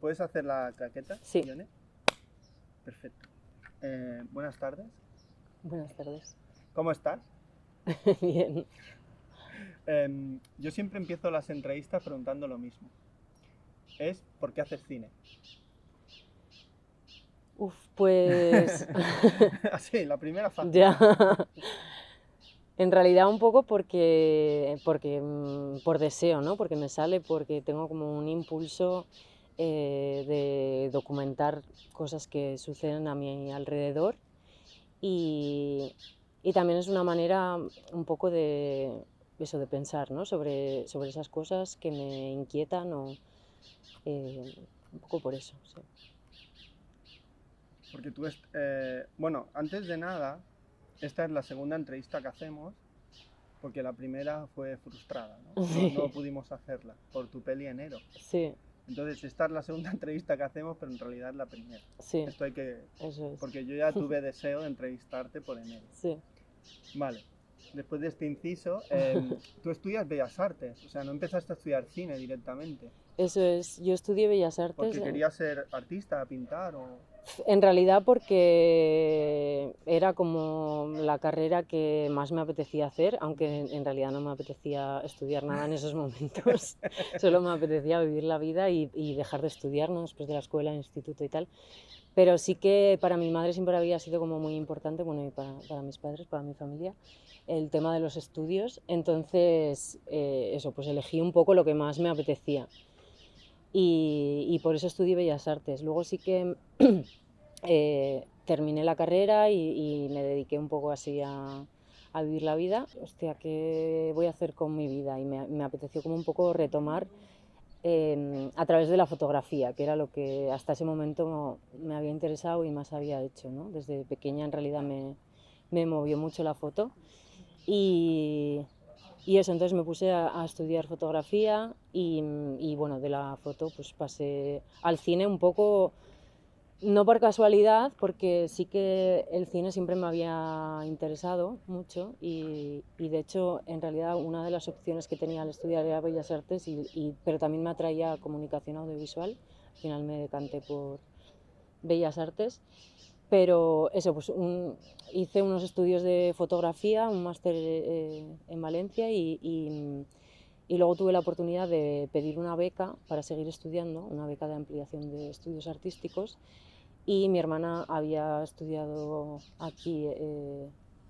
¿Puedes hacer la claqueta, Sí. Ione? Perfecto. Buenas tardes. Buenas tardes. ¿Cómo estás? Bien. Yo siempre empiezo las entrevistas preguntando lo mismo. Es ¿por qué haces cine? Pues Así, la primera fácil. ya. En realidad un poco porque por deseo, ¿no? Porque me sale, porque tengo como un impulso de documentar cosas que suceden a mi alrededor y, y también es una manera un poco de eso, de pensar, ¿no? sobre esas cosas que me inquietan o un poco por eso, sí. Porque tú, bueno, antes de nada, esta es la segunda entrevista que hacemos, porque la primera fue frustrada, ¿no? No pudimos hacerla por tu peli Enero. Sí, Entonces, esta es la segunda entrevista que hacemos, pero en realidad es la primera. sí, Esto hay que... eso es. Porque yo ya tuve deseo de entrevistarte por Enero. Sí. Vale. Después de este inciso, tú estudias Bellas Artes, o sea, no empezaste a estudiar cine directamente. Eso es, yo estudié Bellas Artes. ¿Porque querías ser artista, pintar o...? En realidad porque era como la carrera que más me apetecía hacer, aunque en realidad no me apetecía estudiar nada en esos momentos, solo me apetecía vivir la vida y dejar de estudiar, ¿no? Después de la escuela, instituto y tal. Pero sí que para mi madre siempre había sido como muy importante, bueno, y para mis padres, para mi familia, el tema de los estudios. Entonces, eso, pues elegí un poco lo que más me apetecía. Y por eso estudié Bellas Artes. Luego sí que terminé la carrera y me dediqué un poco así a vivir la vida. Hostia, ¿qué voy a hacer con mi vida? Y me apeteció como un poco retomar a través de la fotografía, que era lo que hasta ese momento me había interesado y más había hecho, ¿no? Desde pequeña en realidad me movió mucho la foto y eso, entonces me puse a estudiar fotografía y bueno, de la foto pues pasé al cine un poco, no por casualidad, porque sí que el cine siempre me había interesado mucho y de hecho en realidad una de las opciones que tenía al estudiar era Bellas Artes, pero también me atraía comunicación audiovisual. Al final me decanté por Bellas Artes, pero eso, pues hice unos estudios de fotografía, un máster en Valencia y luego tuve la oportunidad de pedir una beca para seguir estudiando, una beca de ampliación de estudios artísticos. Y mi hermana había estudiado aquí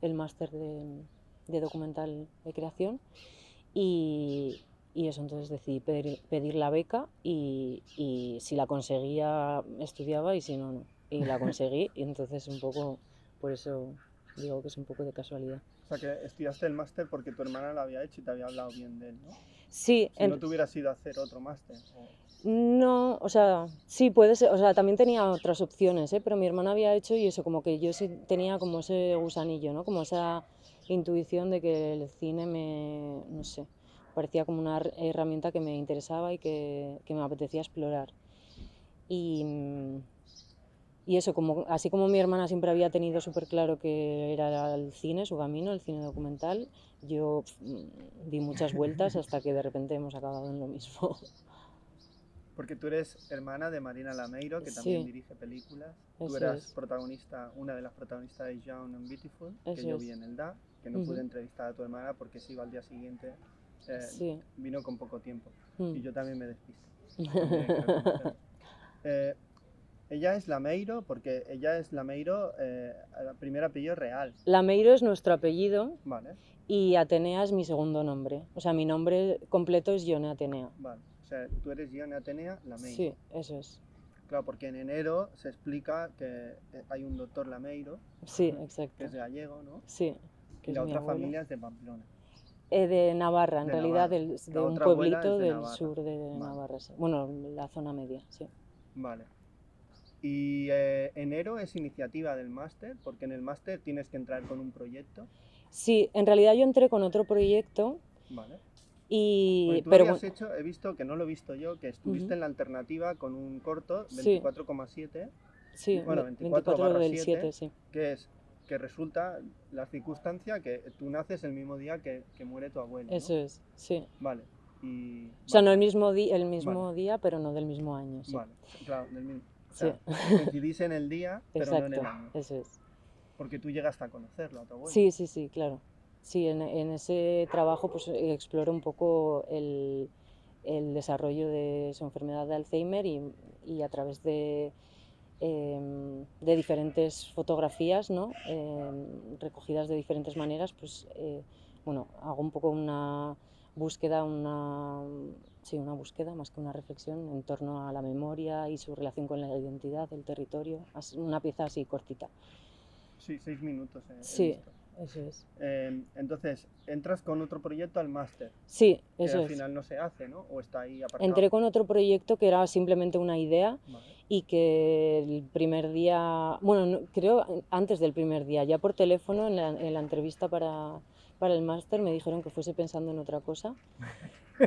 el máster de documental de creación y eso, entonces decidí pedir la beca y si la conseguía estudiaba y si no, no. Y la conseguí y entonces un poco, por eso digo que es un poco de casualidad. O sea, que estudiaste el máster porque tu hermana lo había hecho y te había hablado bien de él, ¿no? Sí, Si no te hubieras ido a hacer otro máster. no, o sea, sí puede ser, o sea, también tenía otras opciones, pero mi hermana había hecho y eso, como que yo sí tenía como ese gusanillo, ¿no? Como esa intuición de que el cine no sé, parecía como una herramienta que me interesaba y que me apetecía explorar. Y, y eso, así como mi hermana siempre había tenido súper claro que era el cine, su camino, el cine documental, yo di muchas vueltas hasta que de repente hemos acabado en lo mismo. Porque tú eres hermana de Marina Lameiro, que también Sí, dirige películas. Tú eso eras es. protagonista, una de las protagonistas de Young and Beautiful, que Eso yo vi es. en el DA, que no pude entrevistar a tu hermana porque se iba al día siguiente, Sí. vino con poco tiempo. Mm. Y yo también me despisté, también hay que reconocerlo. Ella es Lameiro, porque ella es Lameiro, el primer apellido real. Lameiro es nuestro apellido. Vale. Y Atenea es mi segundo nombre. O sea, mi nombre completo es Ione Atenea. Vale. O sea, tú eres Ione Atenea Lameiro. Sí, eso es. Claro, porque en enero se explica que hay un doctor Lameiro, Sí, exacto. que es gallego, ¿no? Sí, que y es la mi otra abuelo. familia es de Pamplona. De Navarra, en De realidad, Navarra. de La un otra abuela es pueblito de del Navarra. sur de Vale. Navarra. Sí. Bueno, la zona media, sí. Vale. Y enero es iniciativa del máster, porque en el máster tienes que entrar con un proyecto. Sí, en realidad yo entré con otro proyecto. Vale. Y, porque tú pero habías hecho, he visto, que no lo he visto yo, que estuviste en la alternativa con un corto, Sí. 24,7. Sí, Bueno, 24 del 24/7, 7, sí. que es que resulta la circunstancia que tú naces el mismo día que muere tu abuelo, ¿no? Eso es, sí. Vale. y... O sea, vale, no el mismo vale, día, pero no del mismo año, sí. vale, claro, del mismo. O Sí, sea, coincidís en el día, pero no en el exacto, año. eso es. Porque tú llegaste a conocerlo, a tu abuelo. Sí, sí, sí, claro. Sí, en ese trabajo pues exploro un poco el desarrollo de su enfermedad de Alzheimer y a través de diferentes fotografías, ¿no? Recogidas de diferentes maneras, pues bueno, hago un poco una búsqueda, sí, una búsqueda más que una reflexión en torno a la memoria y su relación con la identidad, el territorio, una pieza así cortita. Sí, 6 minutos he Sí, visto. eso es. Entonces, entras con otro proyecto al máster, Sí, que eso al es. final no se hace, ¿no? O está ahí aparcado. Entré con otro proyecto que era simplemente una idea Vale. y que el primer día, bueno, creo antes del primer día, ya por teléfono en la entrevista para el máster me dijeron que fuese pensando en otra cosa.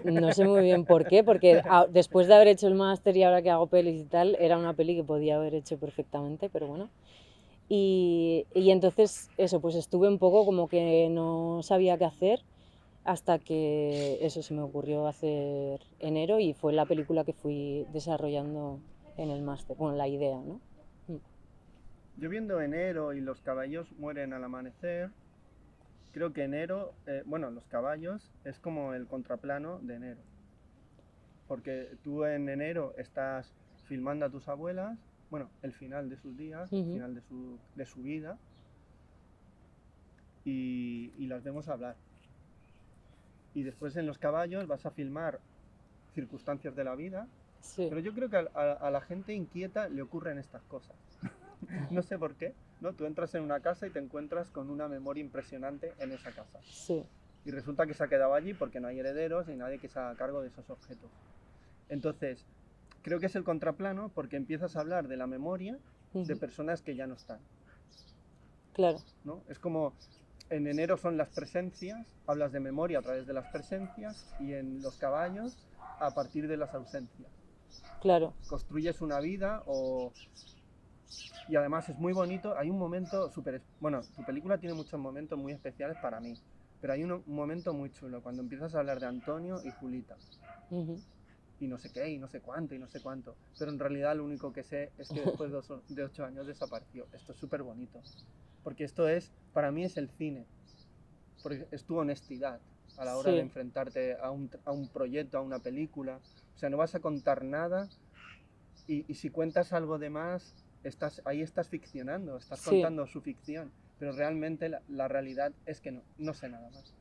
No sé muy bien por qué, porque después de haber hecho el máster y ahora que hago pelis y tal, era una peli que podía haber hecho perfectamente, pero bueno. Y entonces eso, pues estuve un poco como que no sabía qué hacer hasta que eso se me ocurrió hacer Enero y fue la película que fui desarrollando en el máster, bueno, la idea, ¿no? Yo viendo Enero y los caballos mueren al amanecer, creo que Enero, bueno, los caballos es como el contraplano de Enero. Porque tú en Enero estás filmando a tus abuelas, bueno, el final de sus días, el final de su vida, y las vemos hablar. Y después en los caballos vas a filmar circunstancias de la vida, Sí, pero yo creo que a la gente inquieta le ocurren estas cosas. No sé por qué, ¿no? Tú entras en una casa y te encuentras con una memoria impresionante en esa casa. sí, Y resulta que se ha quedado allí porque no hay herederos ni nadie que se haga cargo de esos objetos. Entonces, creo que es el contraplano porque empiezas a hablar de la memoria de personas que ya no están, claro, ¿no? Es como en Enero son las presencias, hablas de memoria a través de las presencias, y en los caballos a partir de las ausencias. claro, Construyes una vida y además es muy bonito. Hay un momento súper... Bueno, tu película tiene muchos momentos muy especiales para mí, pero hay un momento muy chulo cuando empiezas a hablar de Antonio y Julita. Y no sé qué, y no sé cuánto, y no sé cuánto. Pero en realidad lo único que sé es que después de 8 años desapareció. Esto es súper bonito. Porque esto es, para mí es el cine. Porque es tu honestidad a la hora de sí, enfrentarte a un proyecto, a una película. O sea, no vas a contar nada y si cuentas algo de más, ahí estás ficcionando, estás sí, contando su ficción. Pero realmente la realidad es que no sé nada más.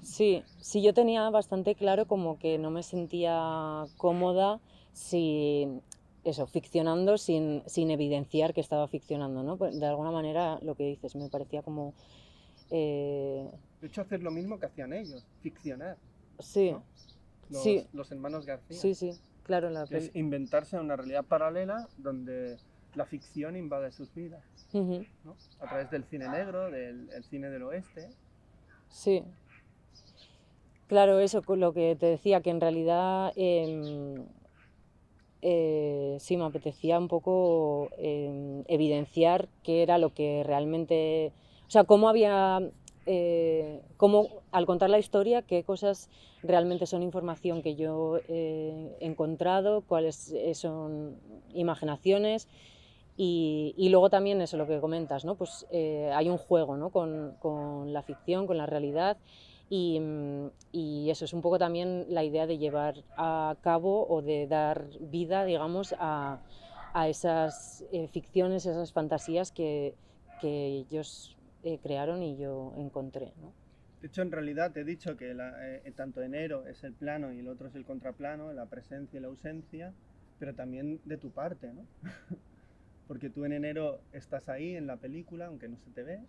sí, sí, yo tenía bastante claro como que no me sentía cómoda eso, ficcionando sin evidenciar que estaba ficcionando, ¿no? Pues de alguna manera lo que dices, me parecía como... De hecho, hacer lo mismo que hacían ellos, ficcionar, sí, ¿no? sí, Los hermanos García, sí, sí, claro, que es inventarse una realidad paralela donde la ficción invade sus vidas, ¿no? A través del cine negro, del el cine del oeste. sí, claro, eso con lo que te decía, que en realidad sí me apetecía un poco evidenciar qué era lo que realmente, o sea, cómo al contar la historia, qué cosas realmente son información que yo he encontrado, cuáles son imaginaciones. Y luego también eso, lo que comentas, ¿no? Pues hay un juego, ¿no? con la ficción, con la realidad y eso es un poco también la idea de llevar a cabo o de dar vida, digamos, a esas ficciones, esas fantasías que ellos crearon y yo encontré, ¿no? De hecho, en realidad te he dicho que tanto enero es el plano y el otro es el contraplano, la presencia y la ausencia, pero también de tu parte, ¿no? Porque tú en enero estás ahí en la película, aunque no se te ve.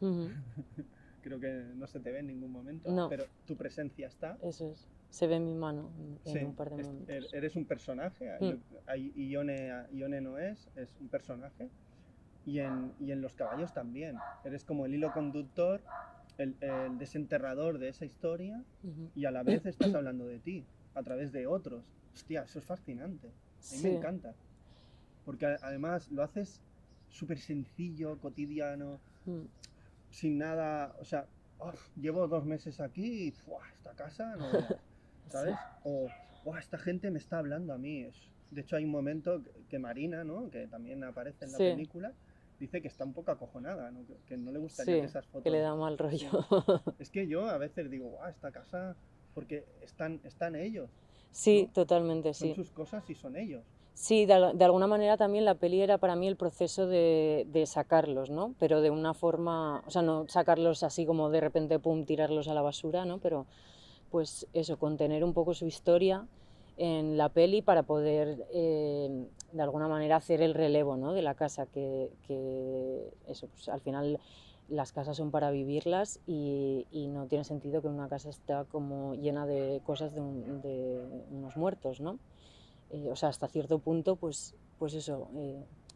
Creo que no se te ve en ningún momento, No, pero tu presencia está. eso es. Se ve en mi mano en Sí, un par de momentos. eres un personaje. Ione no es un personaje. Y en los caballos también. Eres como el hilo conductor, el desenterrador de esa historia, y a la vez estás hablando de ti, a través de otros. Hostia, eso es fascinante. A mí me Sí. encanta. Porque además lo haces súper sencillo, cotidiano, sin nada. O sea, llevo 2 meses aquí y esta casa no veas, ¿sabes? O "Buah, esta gente me está hablando a mí". De hecho, hay un momento que Marina, ¿no? Que también aparece en la Sí, película, dice que está un poco acojonada, ¿no? Que no le gustaría que sí, esas que le fotos... da mal rollo. Sí. Es que yo a veces digo, "Guau, esta casa", porque están ellos, Sí, ¿no? totalmente, Son sí. sus cosas y son ellos. Sí, de alguna manera también la peli era para mí el proceso de sacarlos, ¿no? Pero de una forma, o sea, no sacarlos así como de repente, pum, tirarlos a la basura, ¿no? Pero pues eso, contener un poco su historia en la peli para poder de alguna manera hacer el relevo, ¿no? De la casa, que eso, pues al final las casas son para vivirlas y no tiene sentido que una casa esté como llena de cosas de unos muertos, ¿no? O sea, hasta cierto punto, pues eso,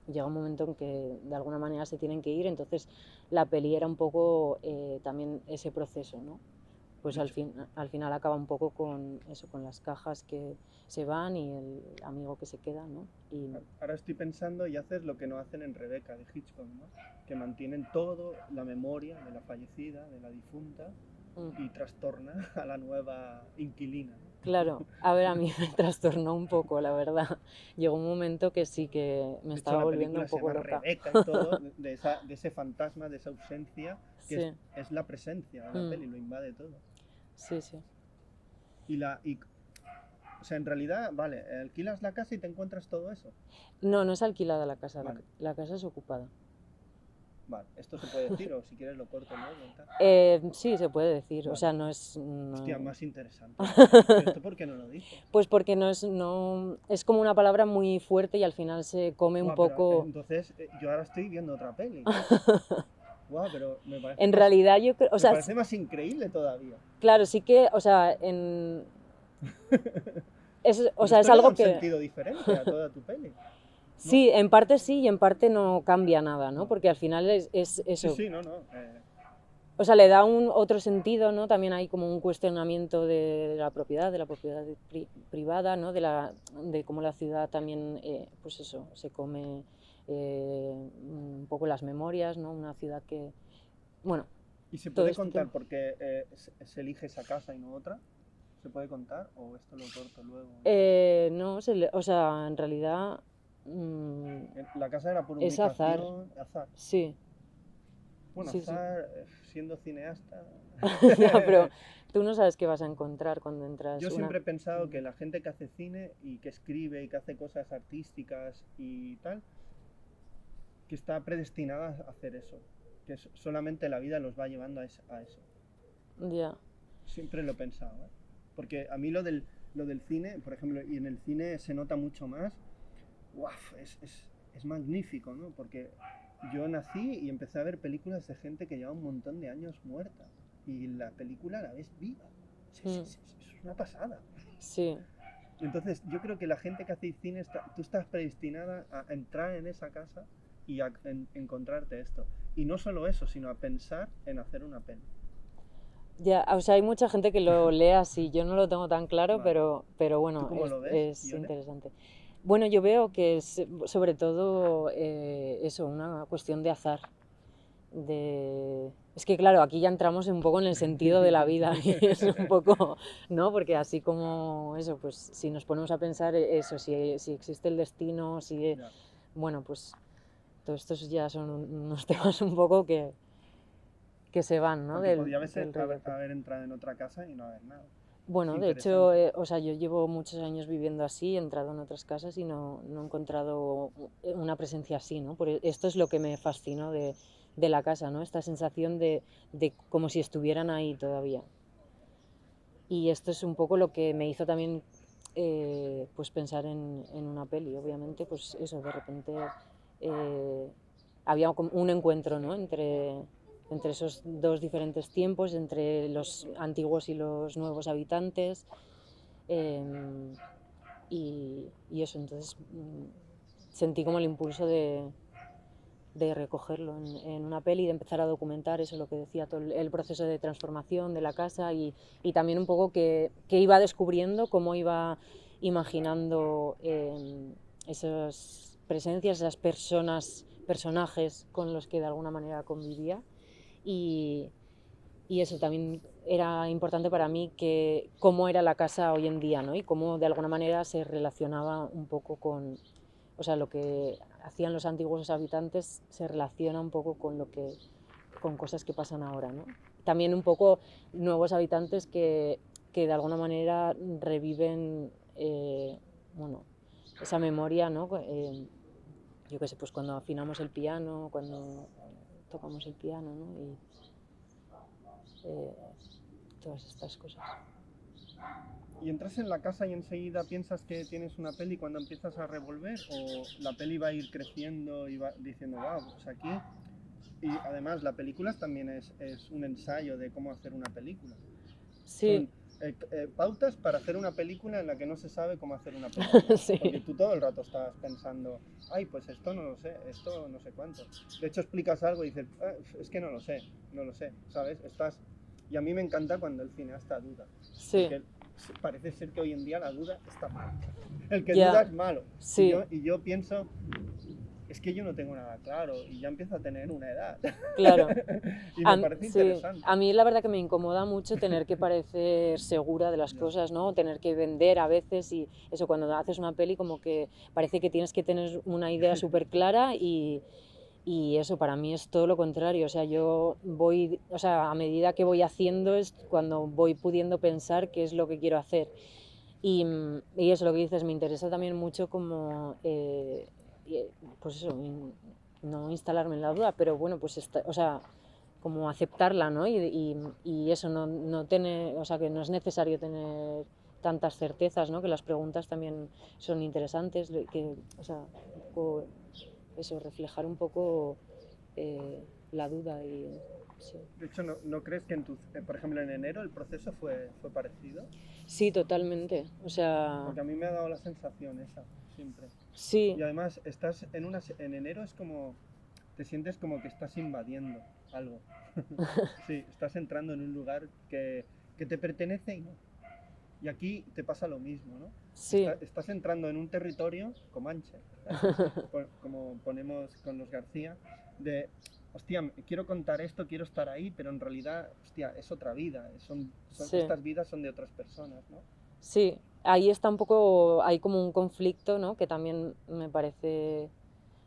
llega un momento en que de alguna manera se tienen que ir, entonces la peli era un poco también ese proceso, ¿no? Pues De hecho, al final acaba un poco con eso, con las cajas que se van y el amigo que se queda, ¿no? Y, ahora estoy pensando y haces lo que no hacen en Rebeca de Hitchcock, ¿no? Que mantienen todo, la memoria de la fallecida, de la difunta, y mm, trastorna a la nueva inquilina, ¿no? claro, a ver, a mí me trastornó un poco, la verdad. Llegó un momento que sí que me De hecho, estaba la volviendo película un se poco llama loca. Rebeca y todo, de ese fantasma, de esa ausencia, que Sí, es la presencia de la mm, peli, lo invade todo. sí, sí. O sea, en realidad, vale, alquilas la casa y te encuentras todo eso. No, no es alquilada la casa, Vale, la casa es ocupada. vale, esto se puede decir, o si quieres lo corto luego y tal. Sí, se puede decir, o Vale. sea, no es... Hostia, no- más interesante todavía. ¿Pero esto por qué no lo dices? Pues porque es como una palabra muy fuerte y al final se come un Guau, pero poco... entonces yo ahora estoy viendo otra peli. Guau, pero En realidad yo creo, o me sea, parece más increíble todavía. claro, sí que, o sea, o Pero sea, es esto le da algo un que sentido diferente a toda tu peli, ¿no? sí, en parte sí y en parte no cambia nada, ¿no? Vale. Porque al final es Sí, eso. sí, no, no. O sea, le da un otro sentido, ¿no? También hay como un cuestionamiento de la propiedad privada, ¿no? De cómo la ciudad también, pues eso, se come un poco las memorias, ¿no? Una ciudad que, bueno, ¿Y se todo puede este tema. contar por qué se elige esa casa y no otra? ¿Se puede contar? ¿O esto lo corto luego? No, o sea, en realidad mm, La casa era por es azar, ubicación, azar. sí, Bueno, sí, sí. azar, siendo cineasta. Ya, pero tú no sabes qué vas a encontrar cuando entras Yo una... siempre he pensado que la gente que hace cine y que escribe y que hace cosas artísticas y tal, que está predestinada a hacer eso. Que solamente la vida los va llevando a eso. Ya, Siempre lo he pensado, ¿eh? Porque a mí lo del cine, por ejemplo, y en el cine se nota mucho más, ¡guau! Es magnífico, ¿no? Porque yo nací y empecé a ver películas de gente que lleva un montón de años muerta. Y la película la ves viva. mm, Es una pasada. sí. Entonces, yo creo que la gente que hace cine, tú estás predestinada a entrar en esa casa y a encontrarte esto. Y no solo eso, sino a pensar en hacer una peli. Ya, o sea, hay mucha gente que lo lee así, yo no lo tengo tan claro, Vale. pero ¿Tú bueno, cómo lo ves, es Ione? interesante. Bueno, yo veo que es sobre todo eso, una cuestión de azar. Es que claro, aquí ya entramos un poco en el sentido de la vida, y es un poco, ¿no? Porque así como eso, pues si nos ponemos a pensar eso, si existe el destino, Ya. bueno, pues todos estos ya son unos temas un poco que se van, ¿no? Aunque podía Del rollo. haber entrado en otra casa y no haber nada. Es Bueno, de hecho, interesante. o sea, yo llevo muchos años viviendo así, he entrado en otras casas y no he encontrado una presencia así, ¿no? Esto es lo que me fascinó de la casa, ¿no? Esta sensación de como si estuvieran ahí todavía. Y esto es un poco lo que me hizo también pues pensar en una peli, obviamente, pues eso, de repente había como un encuentro, ¿no? Entre esos dos diferentes tiempos, entre los antiguos y los nuevos habitantes. eh, y eso, entonces sentí como el impulso de recogerlo en una peli, de empezar a documentar eso, lo que decía, todo el proceso de transformación de la casa y también un poco que iba descubriendo, cómo iba imaginando esas presencias, esas personajes con los que de alguna manera convivía y eso también era importante para mí que cómo era la casa hoy en día, ¿no? Y cómo de alguna manera se relacionaba un poco con, o sea, lo que hacían los antiguos habitantes se relaciona un poco con lo que, con cosas que pasan ahora, ¿no? También un poco nuevos habitantes que de alguna manera reviven, bueno, esa memoria, ¿no? Yo qué sé, pues cuando afinamos el piano, cuando tocamos el piano, ¿no? Y todas estas cosas. ¿Y entras en la casa y enseguida piensas que tienes una peli cuando empiezas a revolver? ¿O la peli va a ir creciendo y va diciendo, wow, pues aquí... Y además la película también es un ensayo de cómo hacer una película. Sí. Son pautas para hacer una película en la que no se sabe cómo hacer una película. Sí. Porque tú todo el rato estás pensando, ay, pues esto no lo sé, esto no sé cuánto. De hecho explicas algo y dices, ah, es que no lo sé, ¿sabes? Y a mí me encanta cuando el cineasta duda. Sí. Porque parece ser que hoy en día la duda está mal. El que Ya. duda es malo. Sí. Y yo pienso, es que yo no tengo nada claro y ya empiezo a tener una edad. Claro. Y me parece interesante. A mí la verdad que me incomoda mucho tener que parecer segura de las cosas, ¿no? Tener que vender a veces y eso, cuando haces una peli como que parece que tienes que tener una idea súper clara y eso para mí es todo lo contrario. O sea, yo voy, o sea, a medida que voy haciendo es cuando voy pudiendo pensar qué es lo que quiero hacer. Y eso, lo que dices, me interesa también mucho como, pues eso, no instalarme en la duda, pero bueno, pues, o sea, como aceptarla, ¿no? Y eso, no tener, o sea, que no es necesario tener tantas certezas, ¿no? Que las preguntas también son interesantes, que, o sea, un poco eso, reflejar un poco la duda y... Sí. De hecho, ¿no crees que por ejemplo, en enero el proceso fue parecido? Sí, totalmente. O sea... Porque a mí me ha dado la sensación esa, siempre. Sí. Y además, en enero es como, te sientes como que estás invadiendo algo. Sí, estás entrando en un lugar que te pertenece y no. Y aquí te pasa lo mismo, ¿no? Sí. Estás entrando en un territorio comanche, como ponemos con los García, de, hostia, quiero contar esto, quiero estar ahí, pero en realidad, hostia, es otra vida, Sí. estas vidas son de otras personas, ¿no? Sí, ahí está un poco, hay como un conflicto, ¿no? Que también me parece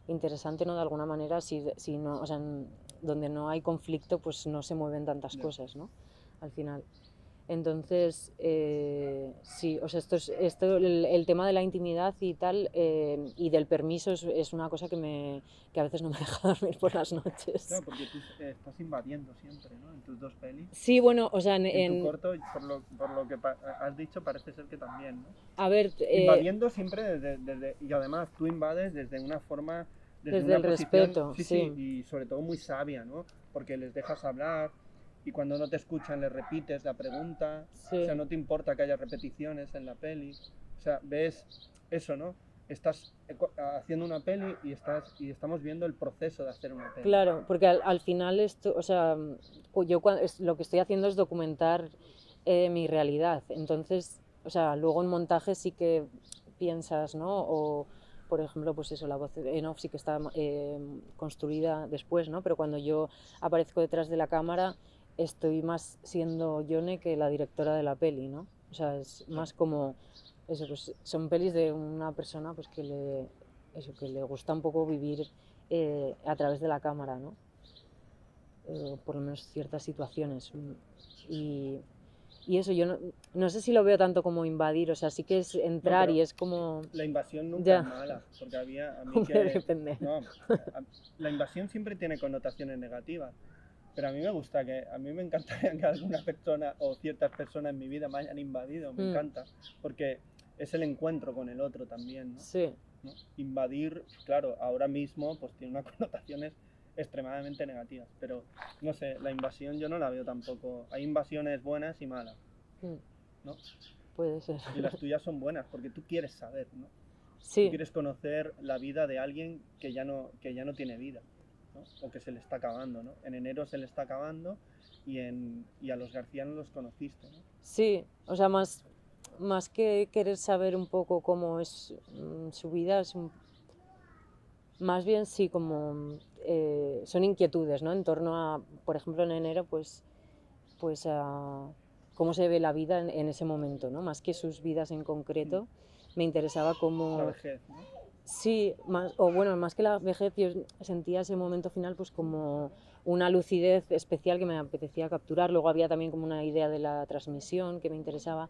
interesante, ¿no? De alguna manera, si no, o sea, donde no hay conflicto, pues no se mueven tantas cosas, ¿no? Al final. Entonces, sí, o sea, el tema de la intimidad y tal, y del permiso es una cosa que a veces no me deja dormir por las noches. Claro, porque tú estás invadiendo siempre, ¿no? En tus dos pelis. Sí, bueno, o sea, en tu corto, por lo que has dicho, parece ser que también, ¿no? A ver... invadiendo siempre y además tú invades desde una forma, desde una el posición, respeto, sí, y sobre todo muy sabia, ¿no? Porque les dejas hablar y cuando no te escuchan les repites la pregunta, Sí. o sea, no te importa que haya repeticiones en la peli, o sea, ves eso, ¿no? Estás haciendo una peli y estamos viendo el proceso de hacer una peli. Claro, porque al final esto, o sea, yo lo que estoy haciendo es documentar mi realidad. Entonces, o sea, luego en montaje sí que piensas, ¿no? O, por ejemplo, pues eso, la voz en off sí que está construida después, ¿no? Pero cuando yo aparezco detrás de la cámara, estoy más siendo Yone que la directora de la peli, ¿no? O sea, es más como eso, pues son pelis de una persona pues que le gusta un poco vivir a través de la cámara, ¿no? Por lo menos ciertas situaciones. Y eso, yo no sé si lo veo tanto como invadir, o sea, sí que es entrar y es como... La invasión nunca es mala, porque a mí Depende. No, la invasión siempre tiene connotaciones negativas, pero a mí a mí me encantaría que alguna persona o ciertas personas en mi vida me hayan invadido, me encanta, porque es el encuentro con el otro también, ¿no? Sí. ¿No? Invadir, claro, ahora mismo pues tiene unas connotaciones extremadamente negativas, pero no sé, la invasión yo no la veo tampoco. Hay invasiones buenas y malas, ¿no? Puede ser. Y las tuyas son buenas porque tú quieres saber, ¿no? Sí. Tú quieres conocer la vida de alguien que ya no tiene vida, ¿no? O que se le está acabando, ¿no? En enero se le está acabando y a los García no los conociste, ¿no? Sí, o sea, más que querer saber un poco cómo es su vida, más bien sí, como son inquietudes, ¿no? En torno a, por ejemplo, en enero, pues pues a cómo se ve la vida en ese momento, ¿no? Más que sus vidas en concreto, me interesaba La cómo... vejez, ¿no? Sí, más, o bueno, más que la vejez, yo sentía ese momento final pues como una lucidez especial que me apetecía capturar. Luego había también como una idea de la transmisión que me interesaba,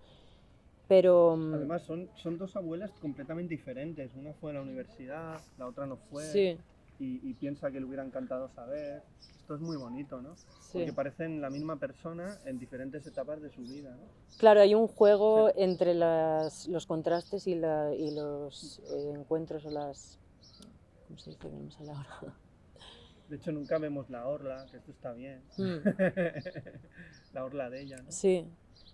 pero Además, son dos abuelas completamente diferentes. Una fue a la universidad, la otra no fue, sí, y piensa que le hubiera encantado saber. Esto es muy bonito, ¿no? Porque sí. parecen la misma persona en diferentes etapas de su vida, ¿no? Claro, hay un juego Sí. entre los contrastes y los encuentros o las... ¿Cómo se dice? Que no me sale ahora. De hecho, nunca vemos la orla, que esto está bien. Mm, La orla de ella, ¿no? sí,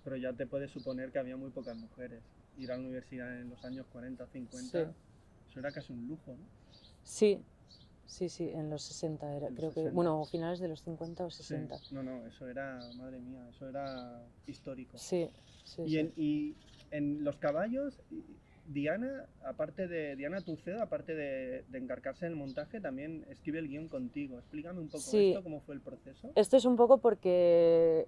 Pero ya te puedes suponer que había muy pocas mujeres. Ir a la universidad en los años 40 o sí, 50, eso era casi un lujo, ¿no? sí, sí, sí, en los 60 era, En los creo que, 60. bueno, finales de los 50 o Sí, 60. no, eso era, madre mía, eso era histórico. Sí, sí, Y sí. en los caballos, Diana, Diana Tuceo, aparte de encargarse del montaje, también escribe el guión contigo. Explícame un poco Sí, esto, cómo fue el proceso. esto es un poco porque,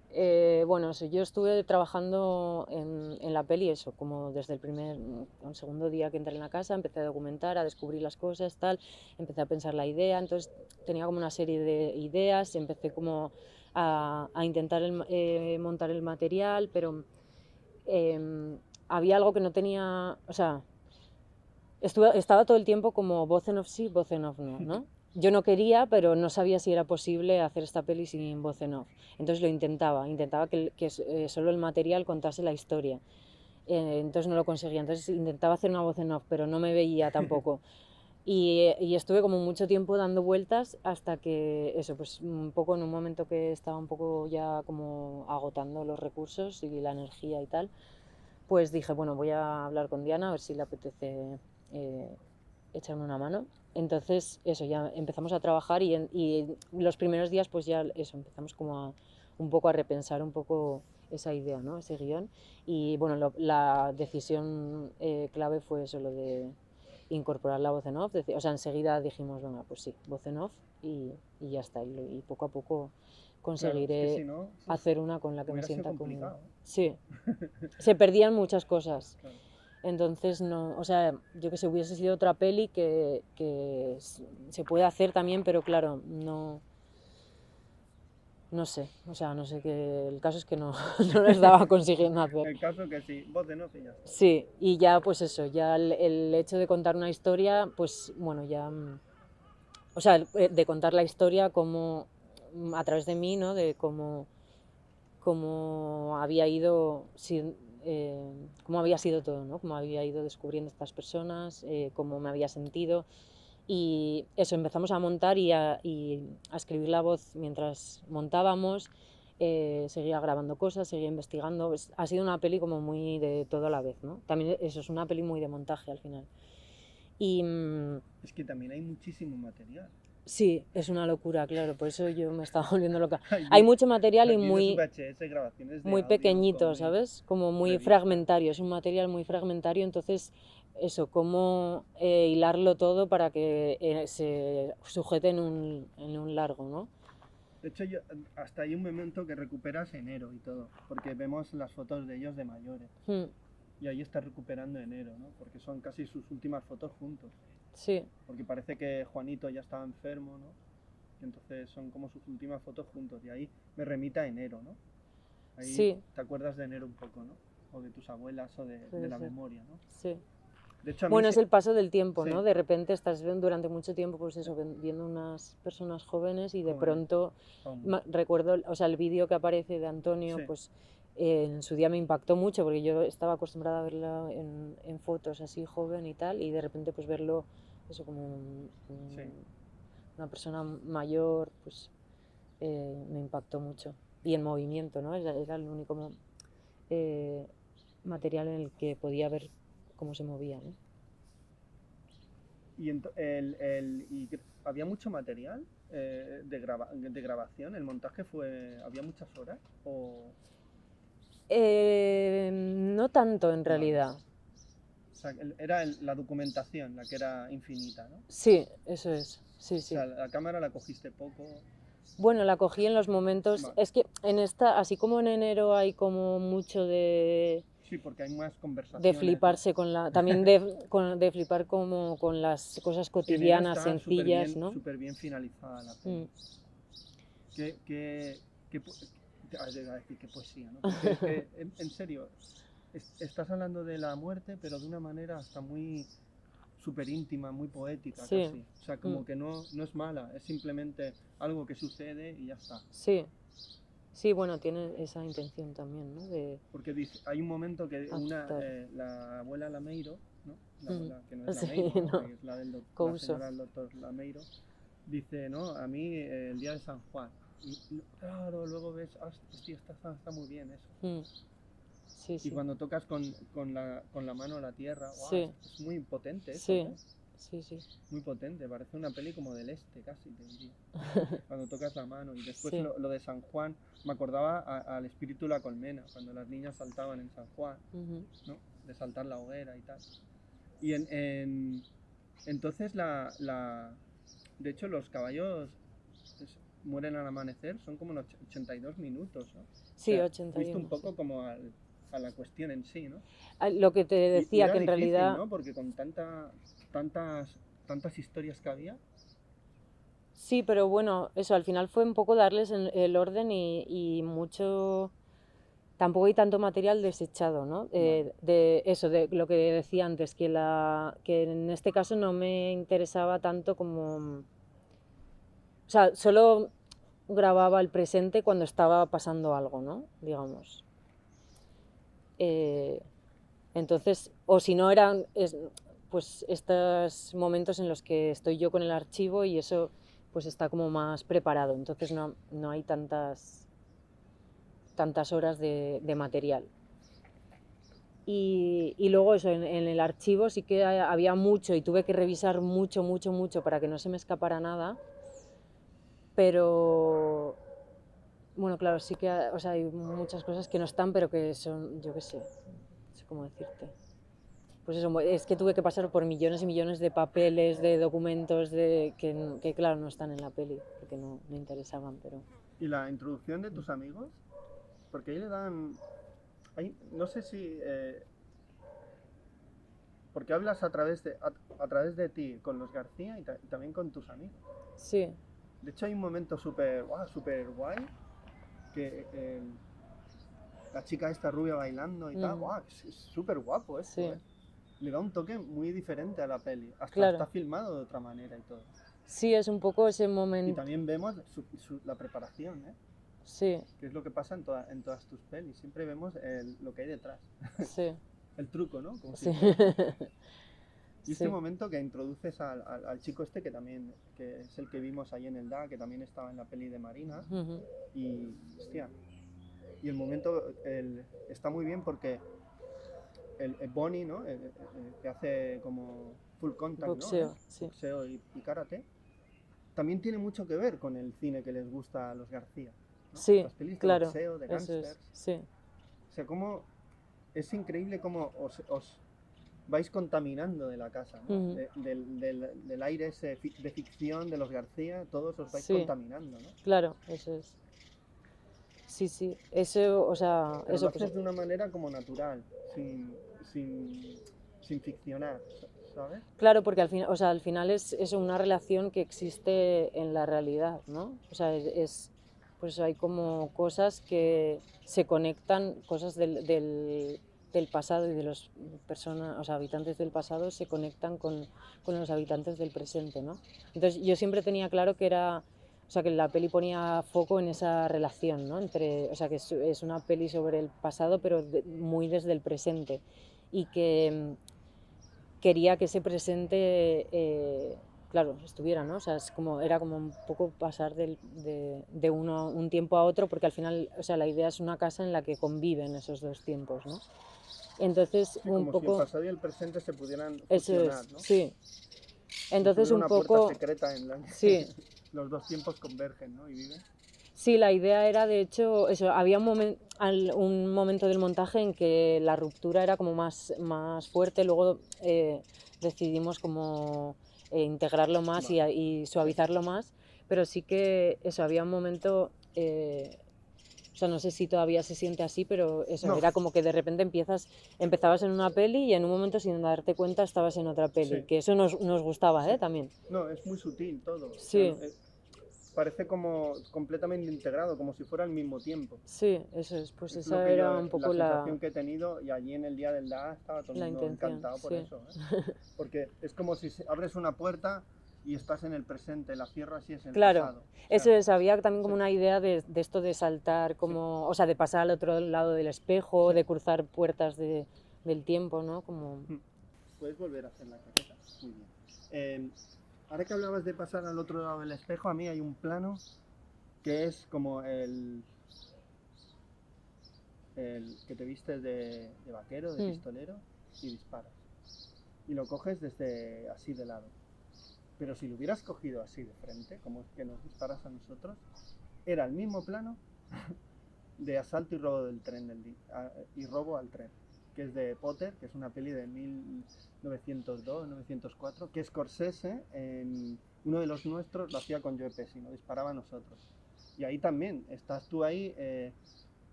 bueno, yo estuve trabajando en la peli, eso, como desde el segundo día que entré en la casa, empecé a documentar, a descubrir las cosas, tal, empecé a pensar la idea, entonces tenía como una serie de ideas, empecé como a intentar montar el material, pero había algo que no tenía, o sea, estaba todo el tiempo como voz en off sí, voz en off no, ¿no? Yo no quería, pero no sabía si era posible hacer esta peli sin voz en off. Entonces lo intentaba que solo el material contase la historia. Entonces no lo conseguía, entonces intentaba hacer una voz en off, pero no me veía tampoco. Y estuve como mucho tiempo dando vueltas hasta que eso, pues un poco en un momento que estaba un poco ya como agotando los recursos y la energía y tal, pues dije, bueno, voy a hablar con Diana a ver si le apetece eh, echarme una mano. Entonces, eso, ya empezamos a trabajar y los primeros días, pues ya eso, empezamos como un poco a repensar un poco esa idea, ¿no? Ese guión. Y bueno, la decisión clave fue eso, lo de incorporar la voz en off. O sea, enseguida dijimos, venga, pues sí, voz en off y ya está. Y poco a poco Claro, es que conseguiré si no, hacer una con la que me hubiera sido sienta cómoda. complicado. Sí, se perdían muchas cosas. Claro. Entonces, no, o sea, yo que sé, hubiese sido otra peli que se puede hacer también, pero claro, no, no sé, o sea, no sé qué, el caso es que no, no lo estaba consiguiendo hacer. El caso que sí, voz de no y ya está. Sí, y ya pues eso, ya el hecho de contar una historia, pues bueno, ya, o sea, de contar la historia como a través de mí, ¿no? De cómo había ido, cómo había sido todo, ¿no? Cómo había ido descubriendo estas personas, cómo me había sentido. Y eso, empezamos a montar y a escribir la voz mientras montábamos, seguía grabando cosas, seguía investigando. Ha sido una peli como muy de todo a la vez, ¿no? También eso es una peli muy de montaje al final. Y Es que también hay muchísimo material. sí, es una locura, claro, por eso yo me estaba volviendo loca. Hay, Hay mucho material y vídeos VHS, grabaciones de muy audio pequeñito, con ¿sabes? Como muy revistas. fragmentario, es un material muy fragmentario, entonces eso, cómo hilarlo todo para que se sujete en un largo, ¿no? De hecho, hasta hay un momento que recuperas enero y todo, porque vemos las fotos de ellos de mayores. Mm, Y ahí está recuperando enero, ¿no? Porque son casi sus últimas fotos juntos. sí, Porque parece que Juanito ya estaba enfermo, ¿no? Y entonces son como sus últimas fotos juntos. Y ahí me remite a enero, ¿no? Ahí sí, te acuerdas de enero un poco, ¿no? O de tus abuelas o de puede la ser, memoria, ¿no? sí. De hecho, a mí Bueno, es sí. el paso del tiempo, Sí, ¿no? De repente estás durante mucho tiempo, pues eso, viendo unas personas jóvenes y de jóvenes. pronto recuerdo, o sea, el vídeo que aparece de Antonio, Sí, pues en su día me impactó mucho porque yo estaba acostumbrada a verlo en fotos así joven y tal, y de repente pues verlo, eso como sí. una persona mayor, pues me impactó mucho. Y en movimiento, ¿no? Era el único eh, material en el que podía ver cómo se movía, ¿no? Y, había mucho material de grabación. El montaje había muchas horas. O No tanto en vale. realidad. O sea, era la documentación la que era infinita, ¿no? Sí, eso es. Sí, O sí. sea, la cámara la cogiste poco. Bueno, la cogí en los momentos, Vale. es que en esta, así como en enero hay como mucho Sí, porque hay más de conversaciones, ¿no? fliparse también de flipar como con las cosas Sí, enero cotidianas, está sencillas, ¿no? súper bien finalizada la Mm. peli. Qué, qué, qué po- iba a decir qué poesía, ¿no? Porque es que, en serio, estás hablando de la muerte, pero de una manera hasta muy súper íntima, muy poética Sí, casi. O sea, mm, como que no es mala, es simplemente algo que sucede y ya está. sí, sí, bueno, tiene esa intención también, ¿no? De Porque hay un momento que aceptar. la abuela Lameiro, ¿no? La Mm. abuela que no es Sí, Lameiro, ¿no? no, Que es la Couso. señora del doctor Lameiro, dice, ¿no? A mí el día de San Juan. Y claro, luego ves, hostia, está muy bien eso. Mm. Sí, Y sí, cuando tocas con la mano la tierra, wow, sí, es muy potente eso, sí, ¿eh? sí, sí, Muy potente, parece una peli como del este casi, te diría. Cuando tocas la mano. Y después sí. lo de San Juan, me acordaba al espíritu de la colmena, cuando las niñas saltaban en San Juan, Ujú. ¿no? De saltar la hoguera y tal. Y entonces de hecho los caballos mueren al amanecer, son como unos 82 minutos, ¿no? O Sí, sea, fuiste un 81, sí. poco como a la cuestión en sí, ¿no? Lo que te Y decía, era que en difícil, realidad ¿no? Porque con tantas historias que había. sí, pero bueno, eso al final fue un poco darles el orden y mucho, tampoco hay tanto material desechado, ¿no? Vale. De eso, de lo que decía antes, que en este caso no me interesaba tanto como, o sea, solo grababa el presente cuando estaba pasando algo, ¿no? Digamos. Eh, entonces, o si no eran pues estos momentos en los que estoy yo con el archivo y eso pues está como más preparado, entonces no hay tantas horas de material. Y luego eso, en el archivo sí que había mucho y tuve que revisar mucho, mucho, mucho para que no se me escapara nada, pero bueno, claro, sí que o sea, hay muchas cosas que no están, pero que son, yo qué sé, no sé cómo decirte. Pues eso, es que tuve que pasar por millones y millones de papeles, de documentos, que claro, no están en la peli, porque no interesaban, pero... ¿Y la introducción de tus amigos? Porque ahí le dan... no sé si... porque hablas a través de ti con los García y también con tus amigos. Sí, De hecho hay un momento súper guay que la chica esta rubia bailando y tal, guau, es súper guapo esto, sí, ¿eh? Le da un toque muy diferente a la peli. Hasta está claro. filmado de otra manera y todo. Sí, es un poco ese Y momento, también vemos la preparación, ¿eh? sí, Que es lo que pasa en todas tus pelis. Siempre vemos lo que hay detrás. sí, El truco, ¿no? Como si sí, fuera. Y este sí, momento que introduces al chico este que es el que vimos ahí en el DA, que también estaba en la peli de Marina. ujú, Y, hostia, y el momento está muy bien porque el Bonnie, ¿no? Que hace como full contact, ¿no? boxeo, sí, Boxeo y karate, también tiene mucho que ver con el cine que les gusta a los García, ¿no? sí, Las pelis de claro, boxeo, de eso es, gángsters. sí, O sea, es increíble cómo os vais contaminando de la casa, ¿no? ujú, Del aire ese de ficción de los García, todos os vais sí, contaminando, ¿no? claro, eso es. Sí, sí, eso, o sea, Pero lo eso, pues haces de una manera como natural, sin, sin ficcionar, ¿sabes? claro, porque o sea, al final es una relación que existe en la realidad, ¿no? O sea, pues hay como cosas que se conectan, cosas del pasado y de los personas, o sea, habitantes del pasado se conectan con los habitantes del presente, ¿no? Entonces yo siempre tenía claro que era, o sea, que la peli ponía foco en esa relación, ¿no? O sea, que es una peli sobre el pasado, pero muy desde el presente y que quería que ese presente, claro, estuviera, ¿no? O sea, era como un poco pasar de un tiempo a otro, porque al final, o sea, la idea es una casa en la que conviven esos dos tiempos, ¿no? Entonces, Sí, un como si el poco, pasado y el presente se pudieran eso fusionar, es, ¿no? sí. Como si Entonces, hubiera un una puerta poco, secreta en la que sí, los dos tiempos convergen, ¿no? Y viven. sí, la idea era, de hecho, eso, había un momento del montaje en que la ruptura era como más fuerte, luego decidimos como integrarlo más Vale. y Sí. suavizarlo más, pero sí que eso, había un momento, o sea, no sé si todavía se siente así, pero eso, No. era como que de repente empezabas en una peli y en un momento sin darte cuenta estabas en otra peli, Sí. que eso nos gustaba, Sí. también. No, es muy sutil todo. Sí. O sea, parece como completamente integrado, como si fuera al mismo tiempo. Sí, eso es, pues Es esa lo que era yo, un poco la sensación que he tenido, y allí en el Día del DA estaba todo el la mundo intención, encantado por sí. eso. Porque es como si abres una puerta y estás en el presente, la cierras y es el Claro, pasado. O sea, eso es, había también como sí. una idea de esto de saltar, como, o sea, de pasar al otro lado del espejo, Sí. de cruzar puertas del tiempo, ¿no? Como... Puedes volver a hacer la chaqueta. Muy bien. Ahora que hablabas de pasar al otro lado del espejo, a mí hay un plano que es como el que te vistes de vaquero, de pistolero, y disparas. Y lo coges desde así de lado. Pero si lo hubieras cogido así de frente, como es que nos disparas a nosotros, era el mismo plano de asalto y robo del tren y robo al tren, que es de Potter, que es una peli de 1902-1904, que Scorsese, en uno de los nuestros, lo hacía con Joe Pesci, nos disparaba a nosotros. Y ahí también, estás tú ahí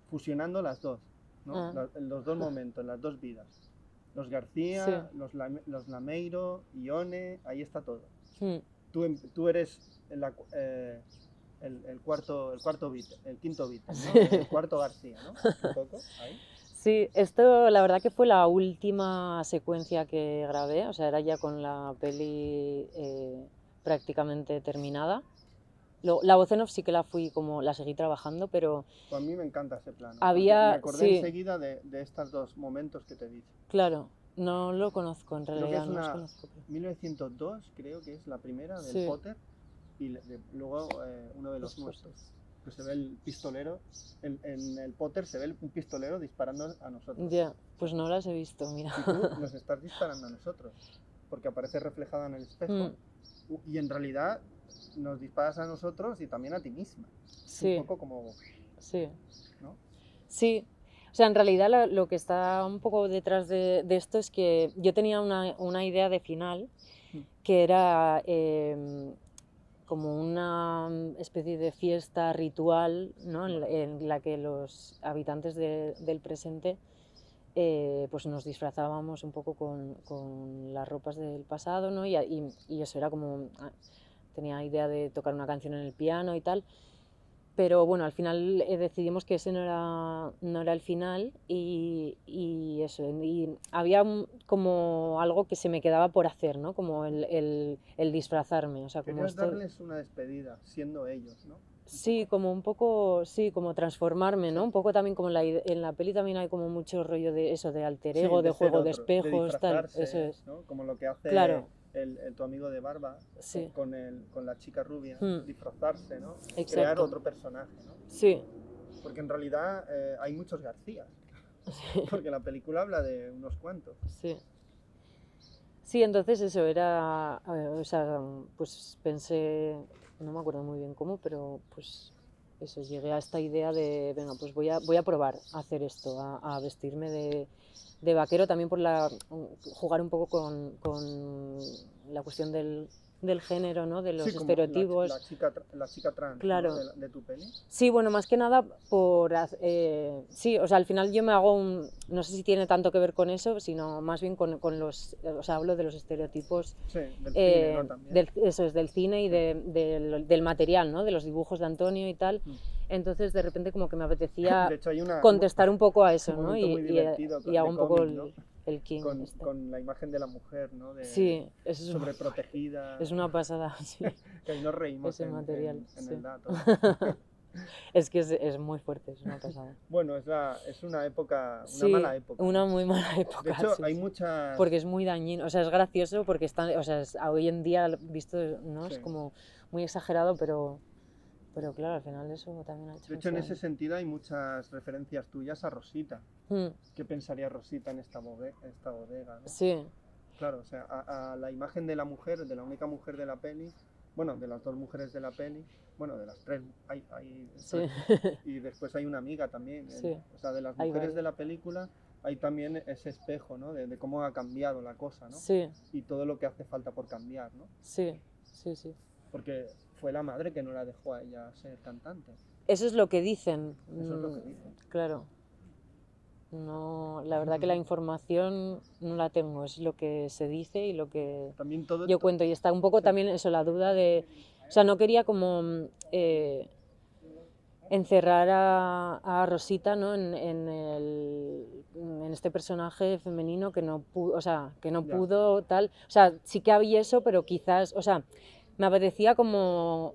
fusionando las dos, ¿no? Los dos momentos, las dos vidas. Los García, sí. los Lameiro, Ione, ahí está todo. Tú eres el cuarto beat, el quinto beat, ¿no? El cuarto García, ¿no? Un poco, ahí. Sí, esto la verdad que fue la última secuencia que grabé, o sea, era ya con la peli prácticamente terminada. La voz en off sí que la seguí trabajando, pero... Pues a mí me encanta ese plano. Había, me acordé enseguida de estos dos momentos que te he dicho. Claro, no lo conozco en realidad. Creo que es no una los conozco, pero... 1902, creo que es la primera del Potter, y luego uno de los nuestros. Que se ve el pistolero, en el Potter se ve un pistolero disparando a nosotros. Ya, pues no las he visto, mira. Y tú nos estás disparando a nosotros, porque aparece reflejada en el espejo, y en realidad nos disparas a nosotros y también a ti misma. Es un poco como... Sí. ¿no? Sí. O sea, en realidad lo que está un poco detrás de esto es que yo tenía una idea de final que era como una especie de fiesta ritual, ¿no? en la que los habitantes del presente pues nos disfrazábamos un poco con las ropas del pasado, ¿no? y eso era como... Tenía idea de tocar una canción en el piano y tal, pero bueno, al final decidimos que ese no era el final y eso, y había como algo que se me quedaba por hacer, ¿no? Como el disfrazarme, o sea, como querías darles una despedida, siendo ellos, ¿no? Sí, como un poco, sí, como transformarme, ¿no? Un poco también como en la peli también hay como mucho rollo de eso, de alter ego, de juego de espejos, de tal, eso es. ¿no? Como lo que hace claro. tu amigo de barba sí. con la chica rubia, disfrazarse, ¿no? Exacto. Crear otro personaje, ¿no? Sí. Porque en realidad hay muchos Garcías, porque la película habla de unos cuantos. Sí. Sí, entonces eso era, o sea, pues pensé, no me acuerdo muy bien cómo, pero pues eso, llegué a esta idea de, venga, pues voy a probar a hacer esto, a vestirme de vaquero, también por jugar un poco con la cuestión del género, ¿no? De los estereotipos. La chica trans, claro. ¿no? de tu peli. Sí, bueno, más que nada sí, o sea, al final yo me hago no sé si tiene tanto que ver con eso, sino más bien con los, o sea, hablo de los estereotipos. Sí, del cine, ¿no? También. Eso es, del cine y del material, ¿no? De los dibujos de Antonio y tal. Entonces, de repente, como que me apetecía de hecho, hay contestar un poco a eso, un ¿no? Y hago un poco ¿no? el king. Con la imagen de la mujer, ¿no? Sí, es sobreprotegida. Es una pasada, sí. Que ahí nos reímos ese material, en el dato. Es que es muy fuerte, es una pasada. Bueno, es una época, sí, una mala época. Una muy mala época. De hecho, sí, hay muchas... Porque es muy dañino, o sea, es gracioso porque está, o sea, hoy en día visto, ¿no? Sí. Es como muy exagerado, pero claro, al final eso también ha hecho. De hecho, en ese sentido hay muchas referencias tuyas a Rosita. ¿Qué pensaría Rosita en esta bodega, ¿no? Sí. Claro, o sea, a la imagen de la mujer, de la única mujer de la peli, bueno, de las dos mujeres de la peli, bueno, de las tres, hay sí. y después hay una amiga también, sí. O sea, de las mujeres de la película hay también ese espejo, ¿no? De cómo ha cambiado la cosa, ¿no? Sí. Y todo lo que hace falta por cambiar, ¿no? Sí, sí, sí. Porque fue la madre que no la dejó a ella ser cantante. Eso es lo que dicen. Eso es lo que dicen. Claro. No, la verdad que la información no la tengo, es lo que se dice y lo que También todo yo cuento. Y está un poco sí. también eso, la duda de... O sea, no quería como encerrar a Rosita, ¿no? en este personaje femenino que no pudo, o sea, que no Ya. pudo tal. O sea, sí que había eso, pero quizás, o sea, me apetecía como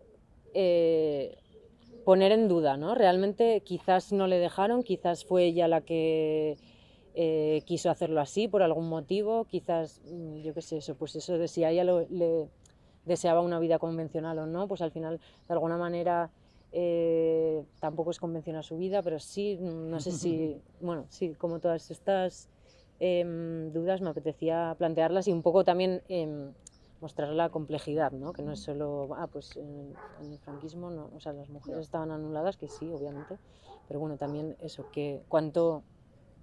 poner en duda, ¿no? Realmente quizás no le dejaron, quizás fue ella la que quiso hacerlo así por algún motivo, quizás, yo qué sé, eso, pues eso de si a ella le deseaba una vida convencional o no, pues al final, de alguna manera, tampoco es convencional su vida, pero sí, no sé si, bueno, sí, como todas estas dudas me apetecía plantearlas y un poco también mostrar la complejidad, ¿no? Que no es solo, pues en el franquismo, no, o sea, las mujeres estaban anuladas, que sí, obviamente, pero bueno, también eso, que cuánto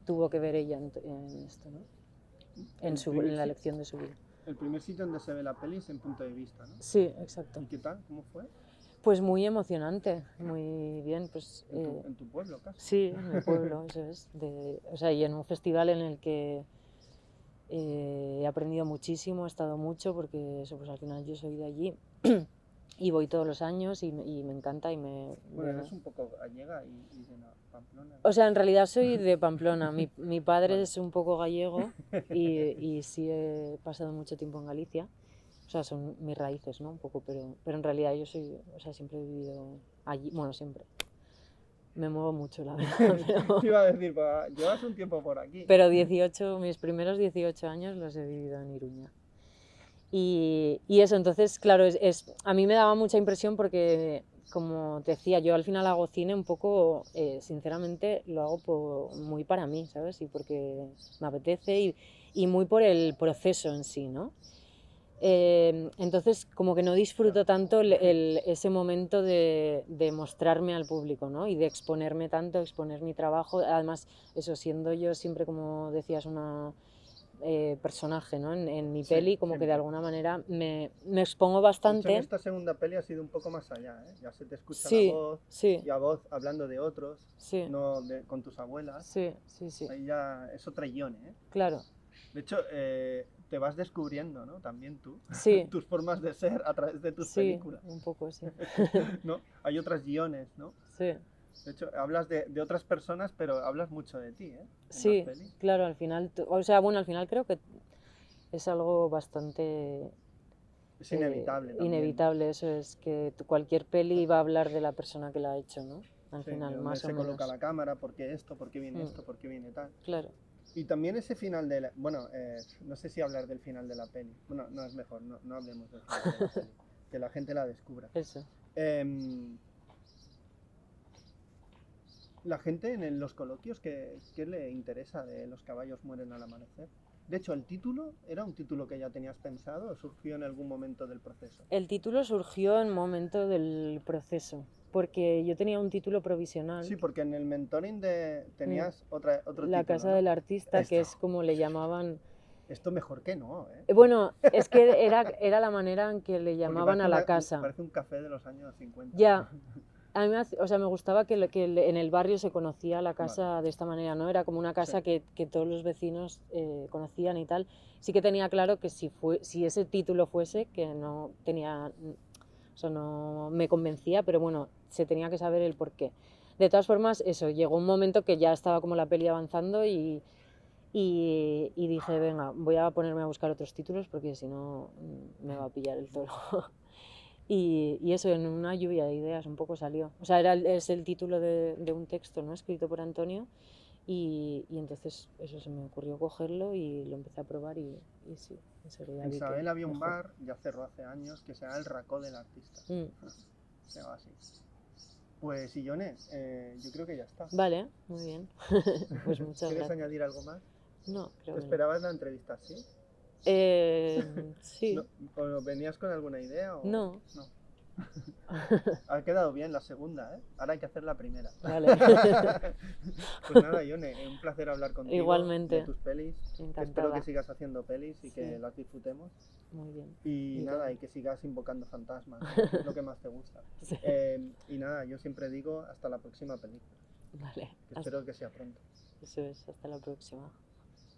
tuvo que ver ella en esto, ¿no? En la elección de su vida. El primer sitio donde se ve la peli es en Punto de Vista, ¿no? Sí, exacto. ¿Y qué tal? ¿Cómo fue? Pues muy emocionante, muy bien, pues... En tu pueblo, casi. Sí, en mi pueblo, eso es. O sea, y en un festival en el que he aprendido muchísimo, he estado mucho, porque eso, pues al final yo soy de allí y voy todos los años y me encanta y Bueno, eres un poco gallega y de Pamplona, ¿no? O sea, en realidad soy de Pamplona. Mi padre Vale. es un poco gallego y sí he pasado mucho tiempo en Galicia. O sea, son mis raíces, ¿no? Un poco, pero en realidad yo soy, o sea, siempre he vivido allí. Bueno, siempre. Me muevo mucho, la verdad. Te iba a decir, llevas un tiempo por aquí. Pero mis primeros 18 años los he vivido en Iruña. Y eso, entonces, claro, a mí me daba mucha impresión porque, como te decía, yo al final hago cine un poco, sinceramente, lo hago muy para mí, ¿sabes? Y porque me apetece y muy por el proceso en sí, ¿no? Entonces, como que no disfruto tanto ese momento de mostrarme al público, ¿no? Y de exponerme tanto, exponer mi trabajo. Además, eso, siendo yo siempre, como decías, una personaje, ¿no? En mi peli, como siempre. que de alguna manera me expongo De bastante. hecho, en esta segunda peli ha sido un poco más allá, ¿eh? Ya se te escucha Sí, la voz, sí, y a voz hablando de otros, sí, no con tus abuelas. sí, sí, sí, Ahí ya es otra guión, ¿eh? claro. De hecho, te vas descubriendo, ¿no? También tú, Sí, tus formas de ser a través de tus sí, películas, un poco, sí. ¿no? Hay otras guiones, ¿no? Sí, De hecho, hablas de otras personas, pero hablas mucho de ti, ¿eh? En sí, las pelis. claro, al final, o sea, bueno, al final creo que es algo bastante Es inevitable también. inevitable, eso es, que cualquier peli va a hablar de la persona que la ha hecho, ¿no? Al Sí, final, de dónde más o se coloca menos. la cámara, por qué esto, por qué viene esto, por qué viene tal. Claro. Y también ese final de la... Bueno, no sé si hablar del final de la peli. Bueno, no es mejor, no hablemos del final de la peli. Que la gente la descubra. Eso. La gente en los coloquios, ¿qué le interesa de Los caballos mueren al amanecer? De hecho, ¿el título era un título que ya tenías pensado o surgió en algún momento del proceso? El título surgió en un momento del proceso, porque yo tenía un título provisional. Sí, porque en el mentoring tenías otro La título, Casa ¿no? del Artista, Esto. que es como le llamaban... Esto mejor que no, ¿eh? Bueno, es que era la manera en que le llamaban a la casa. Parece un café de los años 50. Ya, a mí me gustaba que en el barrio se conocía la casa de esta manera, ¿no? Era como una casa Sí. que todos los vecinos conocían y tal. Sí que tenía claro que si ese título fuese, que no tenía, o sea, no me convencía, pero bueno, se tenía que saber el porqué. De todas formas, eso, llegó un momento que ya estaba como la peli avanzando y dije, venga, voy a ponerme a buscar otros títulos porque si no me va a pillar el toro. Y eso, en una lluvia de ideas un poco salió. O sea, es el título de un texto, ¿no? Escrito por Antonio y entonces eso se me ocurrió cogerlo y lo empecé a probar y sí, enseguida En vi que Sabel había un mejor. bar, ya cerró hace años, que se llama El Racó del Artista. Se llama así. Pues Illone, yo creo que ya está. Vale, muy bien. Pues muchas ¿Quieres gracias. añadir algo más? No, creo ¿Te que esperabas la entrevista así? sí. ¿O venías con alguna idea? O... No. Ha quedado bien la segunda, ¿eh? Ahora hay que hacer la primera. Vale. Pues nada, Ione, un placer hablar contigo Igualmente. de tus pelis. Espero Encantada. que sigas haciendo pelis y que Sí. las disfrutemos. Muy bien. Y Y nada, todo. y que sigas invocando fantasmas, ¿no? Que es lo que más te gusta. Sí. Y nada, yo siempre digo hasta la próxima película. Vale. Que espero que sea pronto. Eso es. Hasta la próxima.